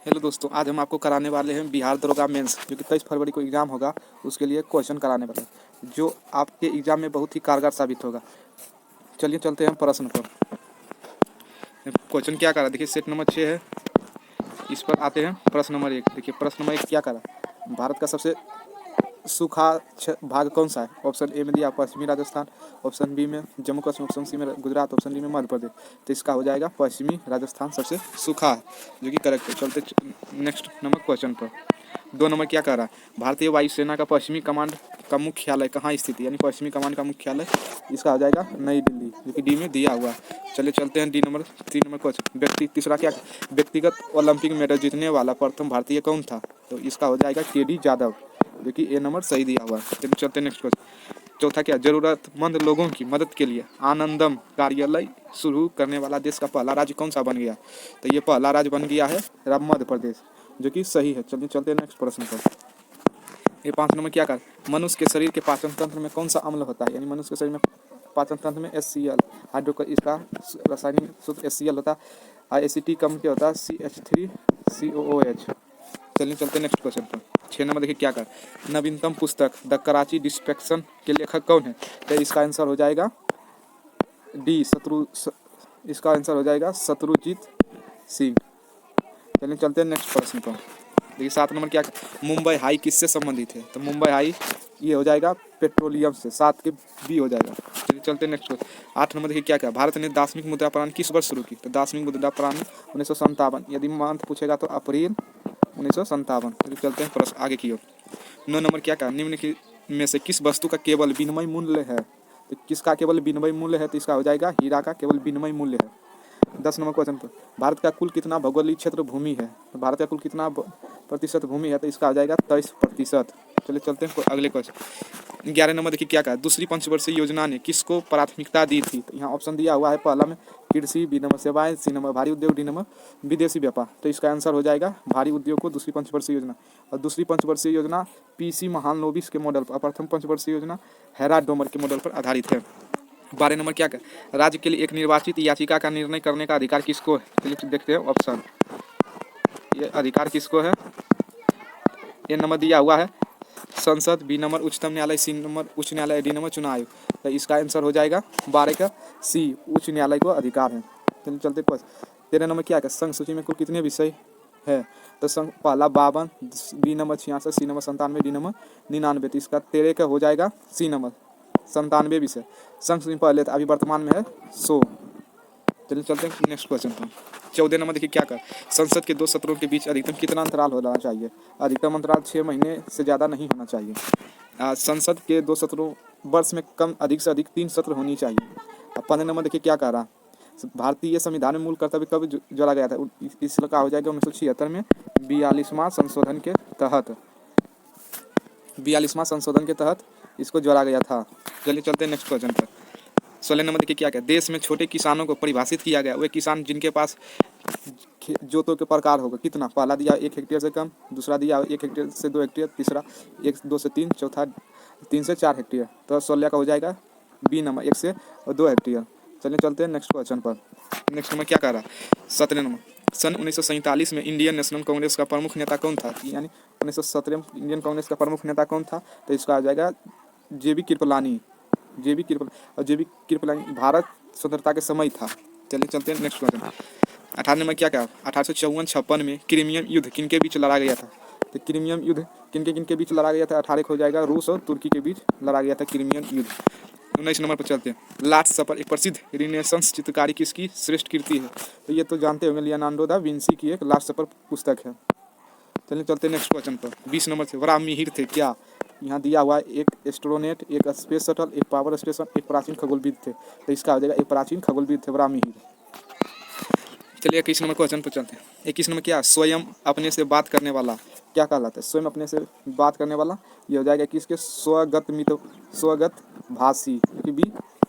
Hello दोस्तों, आज हम आपको कराने वाले हैं बिहार दरोगा मेंस जो कि 23 फरवरी को एग्ज़ाम होगा। उसके लिए क्वेश्चन कराने वाले हैं जो आपके एग्ज़ाम में बहुत ही कारगर साबित होगा। चलिए चलते हैं प्रश्न पर। क्वेश्चन क्या करा, देखिए सेट नंबर 6 है। इस पर आते हैं प्रश्न नंबर 1। देखिए प्रश्न नंबर 1 क्या करा, भारत का सबसे सूखा भाग कौन सा है? ऑप्शन ए में दिया पश्चिमी राजस्थान, ऑप्शन बी में जम्मू कश्मीर, ऑप्शन सी में गुजरात, ऑप्शन डी में मध्य प्रदेश। तो इसका हो जाएगा पश्चिमी राजस्थान सबसे सूखा है, जो कि करेक्ट है। चलते नेक्स्ट नंबर क्वेश्चन पर। 2 नंबर क्या कह रहा है, भारतीय वायुसेना का पश्चिमी कमांड का मुख्यालय कहाँ स्थित है? यानी पश्चिमी कमांड का मुख्यालय इसका हो जाएगा नई दिल्ली, जो कि डी में दिया हुआ है। चलिए चलते हैं 3 नंबर क्वेश्चन। तीसरा क्या, व्यक्तिगत ओलंपिक मेडल जीतने वाला प्रथम भारतीय कौन था? तो इसका हो जाएगा केडी जाधव, जो कि ए नंबर सही दिया हुआ है। चलिए चलते हैं नेक्स्ट क्वेश्चन। चौथा क्या, जरूरतमंद लोगों की मदद के लिए आनंदम कार्यालय शुरू करने वाला देश का पहला राज्य कौन सा बन गया? तो ये पहला राज्य बन गया है मध्य प्रदेश, जो कि सही है। चलिए चलते हैं नेक्स्ट प्रश्न पर। ये 5 नंबर क्या कर, मनुष्य के शरीर के पाचन तंत्र में कौन सा अम्ल होता है? यानी मनुष्य के शरीर में पाचन तंत्र में HCl इसका रासायनिक सूत्र HCl होता है, और एसिटिक अम्ल क्या होता है CH3COOH। चलिए चलते हैं नेक्स्ट क्वेश्चन पर। 6 नंबर देखिए क्या कर, नवीनतम पुस्तक द कराची डिस्पेक्शन के लेखक कौन है? तो इसका आंसर हो जाएगा डी इसका आंसर हो जाएगा शत्रुजीत सिंह। चलिए चलते हैं नेक्स्ट प्रश्न पर। देखिए 7 नंबर क्या, मुंबई हाई किससे संबंधित है? तो मुंबई हाई ये हो जाएगा पेट्रोलियम से, 7 के बी हो जाएगा। चलिए चलते हैं नेक्स्ट क्वेश्चन। 8 नंबर देखिए क्या, भारत ने दार्शनिक मुद्रा प्रणाली किस वर्ष शुरू की? तो दार्शनिक मुद्रा प्रणाली 1957। यदि मंथ पूछेगा तो अप्रैल 1957। चलिए चलते हैं प्रश्न आगे की ओर। 9 नंबर क्या कहा, निम्न में से किस वस्तु का केवल विनिमय मूल्य है? तो किसका केवल विनिमय मूल्य है? तो इसका हो जाएगा हीरा का केवल विनिमय मूल्य है। 10 नंबर क्वेश्चन पर, भारत का कुल कितना भौगोलिक क्षेत्र भूमि है? तो भारत का कुल कितना प्रतिशत भूमि है? तो इसका हो जाएगा 23%। चलिए चलते हैं अगले क्वेश्चन। 11 नंबर देखिए क्या कहा, दूसरी पंचवर्षीय योजना ने किसको प्राथमिकता दी थी? तो यहाँ ऑप्शन दिया हुआ है, पहला में कृषि, बी नंबर सेवाएं, सी नंबर भारी उद्योग, डी नंबर विदेशी व्यापार। तो इसका आंसर हो जाएगा भारी उद्योग को दूसरी पंचवर्षीय योजना। और दूसरी पंचवर्षीय योजना PC महालनोबिस के मॉडल पर, प्रथम पंचवर्षीय योजना हेरा डोमर के मॉडल पर आधारित है। 12 नंबर क्या कर, राज्य के लिए एक निर्वाचित याचिका का निर्णय करने का अधिकार किसको है? चलिए देखते हैं ऑप्शन, ये अधिकार किसको है? ए नंबर दिया हुआ है संसद, बी नंबर उच्चतम न्यायालय, सी नंबर उच्च न्यायालय, डी नंबर चुनाव आयोग। तो इसका आंसर हो जाएगा 12 का सी, उच्च न्यायालय को अधिकार है। चलिए चलते क्वेश्चन। 13 नंबर क्या है, संघ सूची में कुल कितने विषय है? तो संघ पहला 52, B number 66, C number 97, D number 99। तो इसका 13 का हो जाएगा सी नंबर 97 विषय। संघ सूची पहले था, अभी वर्तमान में है 100। चलिए चलते हैं नेक्स्ट क्वेश्चन पर। 14 नंबर देखिए क्या कर, संसद के 2 सत्रों के बीच अधिकतम कितना अंतराल होना चाहिए? अधिकतम अंतराल 6 महीने से ज़्यादा नहीं होना चाहिए। संसद के 2 सत्रों वर्ष में कम अधिक से अधिक 3 सत्र होनी चाहिए। 15 नंबर देखिए क्या कह रहा, भारतीय संविधान में मूल कर्तव्य कब जोड़ा गया था? इसका हो जाएगा 1976 में 42वां संशोधन के तहत, 42वां संशोधन के तहत इसको जोड़ा गया था। चलिए चलते हैं नेक्स्ट क्वेश्चन पर। 16 नंबर देखिए क्या क्या, देश में छोटे किसानों को परिभाषित किया गया, वे किसान जिनके पास जोतों के प्रकार होगा कितना? पहला दिया 1 हेक्टेयर से कम, दूसरा दिया 1 हेक्टेयर से 2 हेक्टेयर, तीसरा 2 से 3, चौथा 3 से 4 हेक्टेयर। तो 16 का हो जाएगा बी नंबर 1 से 2 हेक्टेयर। चलिए चलते हैं नेक्स्ट क्वेश्चन पर। नेक्स्ट नंबर क्या कह रहा है, 17 नंबर, सन 1947 में इंडियन नेशनल कांग्रेस का प्रमुख नेता कौन था? यानी 1917 में इंडियन कांग्रेस का प्रमुख नेता कौन था? तो इसका आ जाएगा JB कृपलानी। और JB कृपलानी भारत स्वतंत्रता के समय था। चलिए चलते हैं नेक्स्ट क्वेश्चन। 18 नंबर क्या कहा, 1854-56 में क्रीमियन युद्ध किनके बीच लड़ा गया था? तो क्रीमियन युद्ध किनके बीच लड़ा गया था? 18 हो जाएगा रूस और तुर्की के बीच लड़ा गया था क्रीमियन युद्ध। 19 नंबर पर चलते हैं, लास्ट सपर एक प्रसिद्ध रिनेसेंस चित्रकारी किसकी श्रेष्ठ कृति है? तो ये तो जानते होंगे, लियोनार्डो दा विंसी की एक लास्ट सपर पुस्तक है। चलिए चलते हैं नेक्स्ट क्वेश्चन पर। 20 नंबर से, वराहमिहिर थे क्या? यहाँ दिया हुआ है एक एस्ट्रोनेट, एक स्पेस शटल, एक पावर स्टेशन, एक प्राचीन खगोलविद थे। तो इसका हो जाएगा एक प्राचीन खगोलविद थे वराहमिहिर। चलिए 21 नंबर क्वेश्चन पर चलते हैं। 21 नंबर क्या, स्वयं अपने से बात करने वाला क्या कहलाता है? स्वयं अपने से बात करने वाला ये हो जाएगा किसके, स्वगत भाषी, क्योंकि बी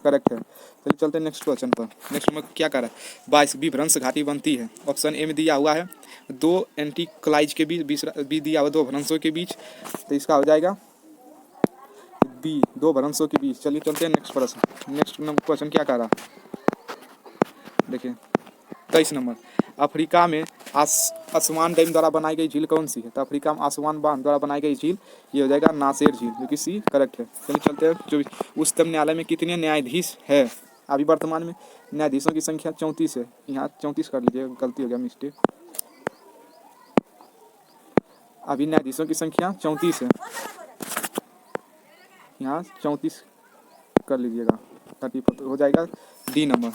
करेक्ट है। चलिए चलते हैं नेक्स्ट क्वेश्चन पर। नेक्स्ट नंबर क्या कर रहा है, 22 विभ्रंश घाटी बनती है। ऑप्शन ए में दिया हुआ है 2 एंटीक्लाइज के बीच, बी दिया हुआ 2 भ्रंशों के बीच। तो इसका हो जाएगा बी 2 भ्रंशों के बीच। चलिए चलते हैं नेक्स्ट प्रश्न। नेक्स्ट नंबर क्वेश्चन क्या कर रहा, देखिए 23 नंबर, अफ्रीका में आसवान डैम द्वारा बनाई गई झील कौन सी है? तो अफ्रीका में आसवान बांध द्वारा बनाई गई झील ये हो जाएगा नासेर झील, जो कि सी करेक्ट है। चलिए चलते हैं जो उच्चतम न्यायालय में कितने न्यायाधीश है? अभी वर्तमान में न्यायाधीशों की संख्या 34 है। यहाँ 34 कर लीजिए, गलती हो गया, मिस्टेक। अभी न्यायाधीशों की संख्या 34 है, यहाँ 34 कर लीजिएगा, 34 हो जाएगा डी नंबर।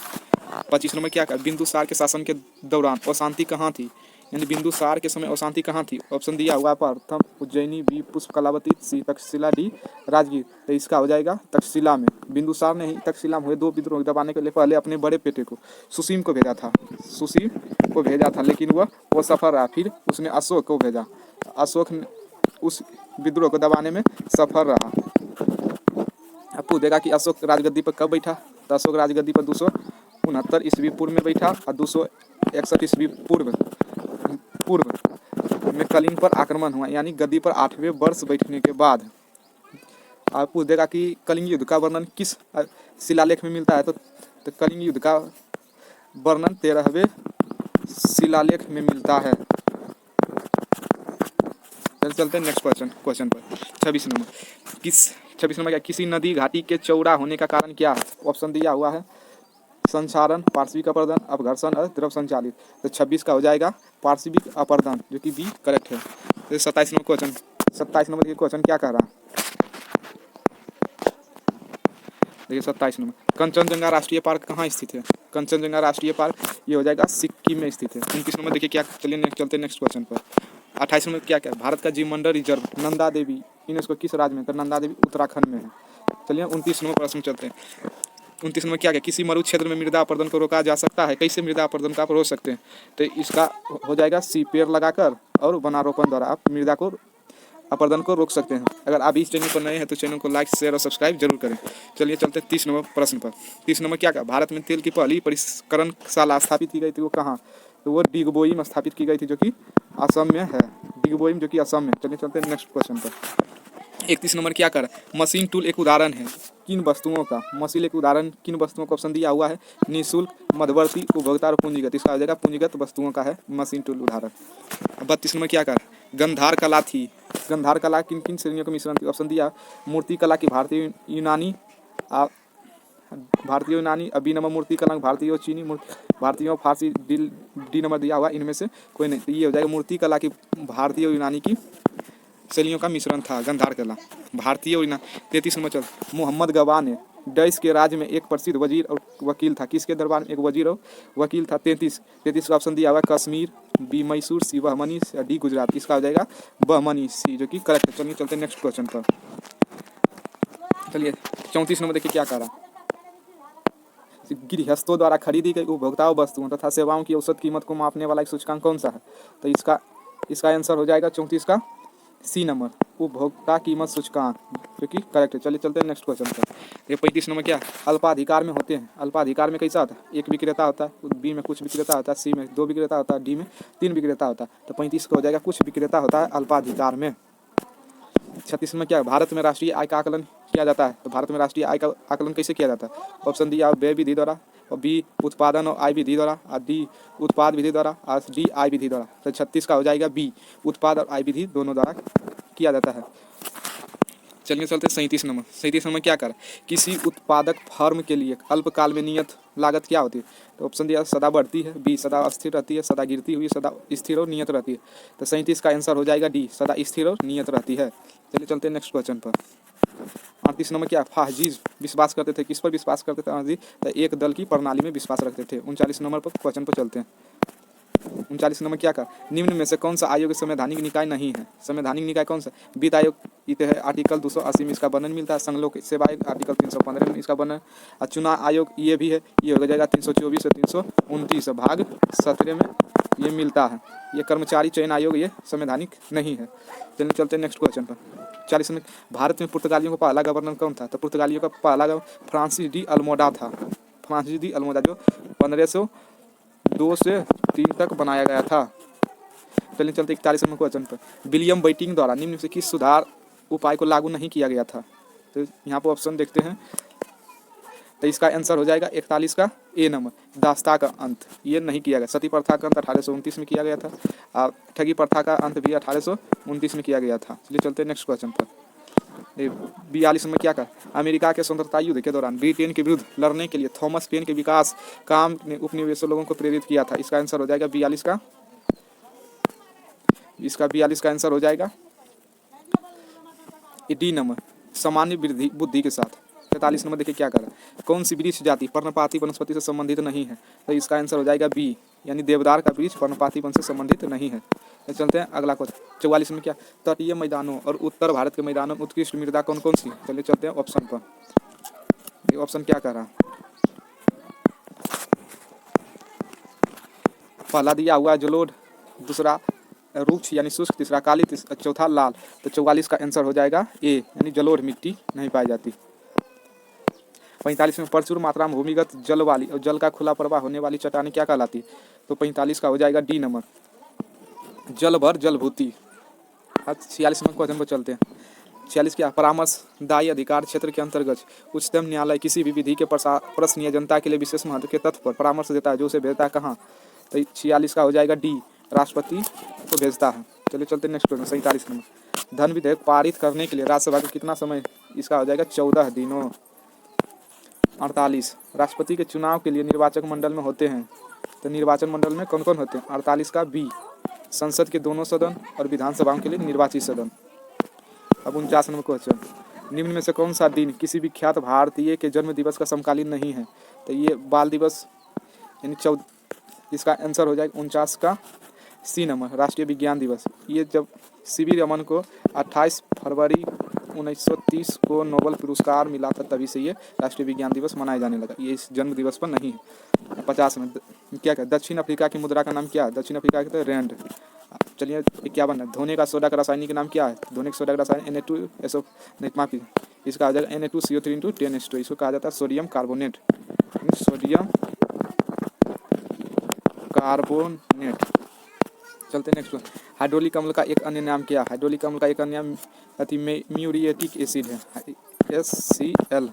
25 नंबर क्या? बिंदुसार के शासन के दौरान अशांति कहाँ थी? यानी बिंदुसार के समय अशांति कहाँ थी? ऑप्शन दिया हुआ प्रथम उज्जैनी, बी पुष्प कलावती, सी तक्षशिला, डी राजगीर। तो इसका हो जाएगा तक्षशिला में। बिंदुसार ने ही तक्षशिला में हुए 2 विद्रोह दबाने के लिए पहले अपने बड़े बेटे को सुसीम को भेजा था, लेकिन वह सफल रहा। फिर उसने अशोक को भेजा, अशोक ने उस विद्रोह को दबाने में सफल रहा। अब पूछेगा कि अशोक राजगद्दी पर कब बैठा? तो अशोक राजगद्दी पर 269 ईस्वी पूर्व में बैठा और 261 ईस्वी पूर्व में कलिंग पर आक्रमण हुआ, यानी गद्दी पर 8वें वर्ष बैठने के बाद। आप पूछेगा कि कलिंग युद्ध का वर्णन किस शिलालेख में मिलता है? तो कलिंग युद्ध का वर्णन 13वें शिलालेख में मिलता है। चलते हैं नेक्स्ट क्वेश्चन पर। 26 नंबर क्या? किसी नदी घाटी के चौड़ा होने का कारण क्या है? ऑप्शन दिया हुआ है संक्षारण, पार्श्विक अपरदन, अपघर्षण और द्रव संचालित। तो 26 का हो जाएगा पार्श्विक अपरदन, जो कि बी करेक्ट है। तो 27 नंबर के क्वेश्चन क्या कह रहा है? देखिए 27 नंबर, कंचनजंगा राष्ट्रीय पार्क कहाँ स्थित है? कंचनजंगा राष्ट्रीय पार्क ये हो जाएगा सिक्किम में स्थित है। 29 नंबर देखिए क्या, चलिए चलते नेक्स्ट क्वेश्चन पर। 28 नंबर क्या? भारत का जीवमंडल रिजर्व नंदा देवी यूनेस्को किस राज्य में? तो नंदा देवी उत्तराखंड में है। चलिए 29 नंबर प्रश्न चलते हैं। 29 नंबर क्या? किसी मरु क्षेत्र में मृदा अपरदन को रोका जा सकता है? कैसे मृदा अपरदन का आप रोक सकते हैं? तो इसका हो जाएगा सी पेड़ लगाकर और वनारोपण द्वारा आप मृदा को अपरदन को रोक सकते हैं। अगर आप इस चैनल पर नए हैं तो चैनल को लाइक, शेयर और सब्सक्राइब जरूर करें। चलिए चलते हैं 30 नंबर प्रश्न पर। 30 नंबर क्या? भारत में तेल की पहली परिष्करणशाला स्थापित की गई थी, वो कहाँ? तो वो डिगबोई में स्थापित की गई थी, जो कि असम में है। डिगबोई जो कि असम में। चलिए चलते हैं नेक्स्ट क्वेश्चन पर। 31 नंबर क्या कर? मशीन टूल एक उदाहरण है किन वस्तुओं का? मशीन एक उदाहरण किन वस्तुओं का? ऑप्शन दिया हुआ है निःशुल्क, मध्यवर्ती, उपभोक्ता और पूंजीगत। इसका आ जाएगा पूंजीगत वस्तुओं का है मशीन टूल उदाहरण। 32 नंबर क्या कर? गंधार कला थी। गंधार कला किन किन श्रेणियों का मिश्रण थी? ऑप्शन दिया मूर्ति कला की भारतीय यूनानी, बी नंबर मूर्ति कला भारतीय और चीनी, भारतीय और फारसी, डी नंबर दिया हुआ इनमें से कोई नहीं। तो ये हो जाएगा मूर्ति कला की भारतीय और यूनानी की शैलियों का मिश्रण था गंधार कला, भारतीय और यूनानी। 33 नंबर चल, मोहम्मद गवाह ने डैश के राज्य में एक प्रसिद्ध वजीर और वकील था। किसके दरबार में एक वजीर और वकील था? 33 का ऑप्शन दिया हुआ कश्मीर, बी मैसूर, सी बहमनी, डी गुजरात। इसका हो जाएगा बहमनी, सी, जो कि करेक्ट है। चलिए चलते हैं नेक्स्ट क्वेश्चन पर। चलिए 34 नंबर देखिए क्या कह रहा है? गृहस्थों द्वारा खरीदी गई उपभोक्ताओं वस्तुओं तथा सेवाओं की औसत कीमत को मापने वाला एक सूचकांक कौन सा है? तो इसका आंसर हो जाएगा 34 का सी नंबर, उपभोक्ता कीमत सूचकांक, जो कि करेक्ट है। चलिए चलते हैं नेक्स्ट क्वेश्चन पर। ये 35 नंबर क्या? अल्पाधिकार में होते हैं। अल्पाधिकार में कैसा होता है? एक विक्रेता होता है, बी में कुछ विक्रेता होता है, सी में 2 विक्रेता होता है, डी में 3 विक्रेता होता है। तो 35 का हो जाएगा कुछ विक्रेता होता है अल्पाधिकार में। 36 में क्या? भारत में राष्ट्रीय आय का आकलन किया जाता है। तो भारत में राष्ट्रीय आय का आकलन कैसे किया जाता है? ऑप्शन दिया व्यय विधि द्वारा, और बी उत्पादन और आय विधि द्वारा, और डी उत्पाद विधि द्वारा, और डी आय विधि द्वारा। तो 36 का हो जाएगा बी, उत्पाद और आय विधि दोनों द्वारा किया जाता है। चलिए चलते 37 नंबर। 37 नंबर क्या कर? किसी उत्पादक फर्म के लिए अल्पकाल में नियत लागत क्या होती है? तो ऑप्शन दिया सदा बढ़ती है, बी सदा अस्थिर रहती है, सदा गिरती हुई, सदा स्थिर और नियत रहती है। तो 37 का आंसर हो जाएगा डी, सदा स्थिर और नियत रहती है। चलिए चलते हैं नेक्स्ट क्वेश्चन पर। 38 नंबर क्या? फाहजीज विश्वास करते थे। किस पर विश्वास करते थे फाहजी? तो एक दल की प्रणाली में विश्वास रखते थे। 39 नंबर पर क्वेश्चन पर चलते हैं। 39 नंबर क्या का? निम्न में से कौन सा आयोग संवैधानिक निकाय नहीं है? संवैधानिक निकाय कौन सा? वित्त आयोग है आर्टिकल 280 में इसका वर्णन मिलता है। संघ लोक सेवा आयोग आर्टिकल 315 में इसका वर्णन। और चुनाव आयोग ये भी है, ये हो जाएगा 324 से 329 भाग 17 में ये मिलता है। ये कर्मचारी चयन आयोग ये संवैधानिक नहीं है। चलिए चलते हैं नेक्स्ट क्वेश्चन पर। 40 में भारत में पुर्तगालियों का पहला गवर्नर कौन था? तो पुर्तगालियों का पहला फ्रांसिस डी अल्मोडा था। फ्रांसिस डी अल्मोडा जो 1502 से 3 तक बनाया गया था। चलिए चलते 41 नंबर क्वेश्चन पर। विलियम बेंटिंक द्वारा निम्न से किस सुधार उपाय को लागू नहीं किया गया था? तो यहाँ पर ऑप्शन देखते हैं। तो इसका आंसर हो जाएगा 41 का ए नंबर, दास्ता का अंत। ये नहीं किया गया। सती प्रथा का अंत 1829 में किया गया था और ठगी प्रथा का अंत भी 1829 में किया गया था। चलिए चलते हैं नेक्स्ट क्वेश्चन पर। 42 में क्या कर अमेरिका के स्वतंत्रता युद्ध के दौरान ब्रिटेन के विरुद्ध लड़ने के लिए थॉमस पेन के विकास काम ने उपनिवेशों लोगों को प्रेरित किया था। इसका आंसर हो जाएगा 42 का, इसका 42 का आंसर हो जाएगा डी नंबर, सामान्य बुद्धि के साथ। 43 नंबर देखिए क्या कर रहा है, कौन सी वृक्ष जाति पर्णपाती वनस्पति से संबंधित नहीं है। तो इसका आंसर हो जाएगा बी, यानी देवदार का वृक्ष पर्णपाती वन से संबंधित नहीं है। तो चलते हैं अगला क्वेश्चन। 44 में क्या तटीय मैदानों और उत्तर भारत के मैदानों में उत्कृष्ट मृदा कौन कौन सी। चलिए चलते हैं ऑप्शन पर। ये ऑप्शन क्या कर रहा है, पहला दिया हुआ जलोढ़, दूसरा रुक्ष यानी शुष्क, तीसरा काली, चौथा लाल। तो 44 का आंसर हो जाएगा ए, यानी जलोढ़ मिट्टी नहीं पाई जाती। 45 में प्रचुर मात्रा में भूमिगत जल वाली और जल का खुला प्रवाह होने वाली चट्टानें क्या कहलाती है। तो 45 का हो जाएगा डी नंबर, जलभर जलभूति। 46 में क्वेश्चन पर चलते हैं। 46 क्या परामर्शदायी अधिकार क्षेत्र के अंतर्गत उच्चतम न्यायालय किसी भी विधि के प्रश्न या जनता के लिए विशेष महत्व के तथ्य पर परामर्श देता है जो उसे भेजता है कहाँ। तो 46 का हो जाएगा डी, राष्ट्रपति को भेजता है। चलिए चलते नेक्स्ट क्वेश्चन। 47 नंबर धन विधेयक पारित करने के लिए राज्यसभा को कितना समय। इसका हो जाएगा 14 दिनों। 48 राष्ट्रपति के चुनाव के लिए निर्वाचक मंडल में होते हैं। तो निर्वाचन मंडल में कौन कौन होते हैं। 48 का बी, संसद के दोनों सदन और विधानसभाओं के लिए निर्वाचित सदन। अब 49 नंबर क्वेश्चन, निम्न में से कौन सा दिन किसी विख्यात भारतीय के जन्म दिवस का समकालीन नहीं है। तो ये बाल दिवस यानी 14। इसका आंसर हो जाएगा 49 का सी नंबर, राष्ट्रीय विज्ञान दिवस। ये जब सीवी रमन को 28 फरवरी 1930 को नोबेल पुरस्कार मिला था, तभी से ये राष्ट्रीय विज्ञान दिवस मनाया जाने लगा। ये इस जन्म दिवस पर नहीं है। 50 में क्या क्या दक्षिण अफ्रीका की मुद्रा का नाम क्या है। दक्षिण अफ्रीका की तो रेंड। चलिए 51 है धोने का सोडा का रासायनिक नाम क्या है। धोने का सोडा का रासायनिक Na2SO नहीं माफी, इसका आ जाएगा Na2CO3 इसको कहा जाता है सोडियम कार्बोनेट, सोडियम कार्बोनेट। चलते नेक्स्ट। हाइड्रोलिक अम्ल का एक अन्य नाम क्या है। हाइड्रोलिक अम्ल का एक अन्य नाम म्यूरिएटिक एसिड है, HCl।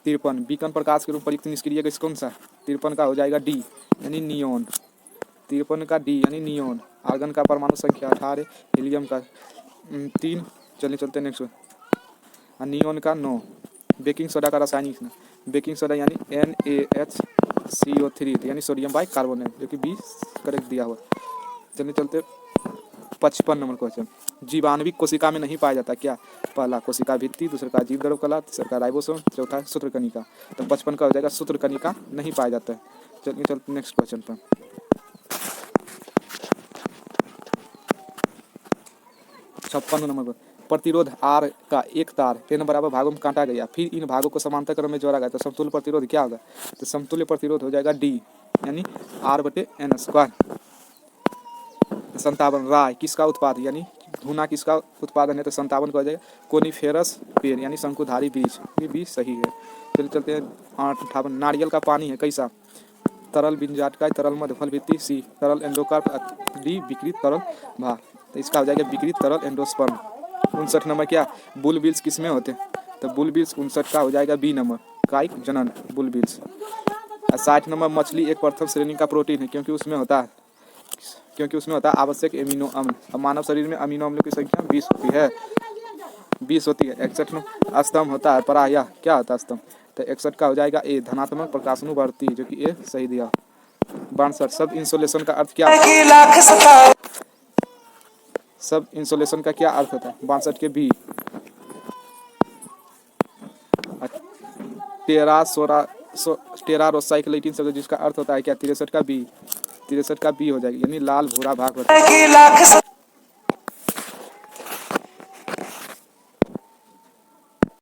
53 बीकन प्रकाश के रूप परीक्षित निष्क्रिय गैस कौन सा। 53 का हो जाएगा डी, यानी नियोन। 53 का डी यानी नियोन। आर्गन का परमाणु संख्या 18, हीलियम का 3। चलिए चलते नेक्स्ट। नियोन का 9। बेकिंग सोडा का रासायनिक नाम। बेकिंग सोडा यानी NaHCO3 यानी सोडियम बाई कार्बोनेट, जो कि बी करेक्ट दिया हुआ। चलिए चलते 55 नंबर क्वेश्चन। जीवाणविक कोशिका में नहीं पाया जाता क्या। पहला कोशिका भित्ति, दूसरा का जीव द्रवकला, तीसरा का राइबोसोम, चौथा सूत्रकणिका। तो 55 का हो जाएगा सूत्रकणिका नहीं पाया जाता है। चलिए चलते नेक्स्ट क्वेश्चन पर। 56 नंबर पर प्रतिरोध आर का एक तार n बराबर भागों में काटा गया, फिर इन भागों को समांतर क्रम में जोड़ा गया, तो समतुल्य प्रतिरोध क्या होगा। तो समतुल्य प्रतिरोध हो जाएगा डी, यानी R/n²। 57 राय किसका उत्पाद यानी धुना किसका उत्पादन है। तो 57 का हो जाएगा कोनिफेरस पेड़ यानी शंकुधारी वृक्ष। ये भी सही है। चलिए चलते हैं 58 नारियल का पानी है कैसा। तरल बिंजाटकाय, तरल मध्यफल भित्ति, सी तरल एंडोकार्प, डी विकृत तरल भाग। तो इसका हो जाएगा विकृत तरल एंडोस्पर्म। 59 नंबर क्या बुलबिल्स किस में होते हैं। तो बुलबिल्स 59 का हो जाएगा बी नंबर, कायिक जनन बुलबिल्स। 60 नंबर मछली एक प्रथम श्रेणी का प्रोटीन है क्योंकि उसमें होता है आवश्यक एमिनो अम्ल। अब मानव शरीर में अमीनो अम्लों की संख्या 20 होती है। 20 होती है। 61 में स्तंभ होता है पराया क्या होता है स्तंभ। तो 61 का हो जाएगा ए धनात्मक प्रकाशानुवर्ती, जो कि ए सही दिया। 62 सब इंसुलेशन का अर्थ क्या है। सब इंसुलेशन का क्या अर्थ होता है। 62 के बी। टेरारोसाइक्लिन शब्द जिसका अर्थ होता है क्या। 63 का बी। 63 का बी हो जाएगा, यानी लाल भूरा भाग होता है।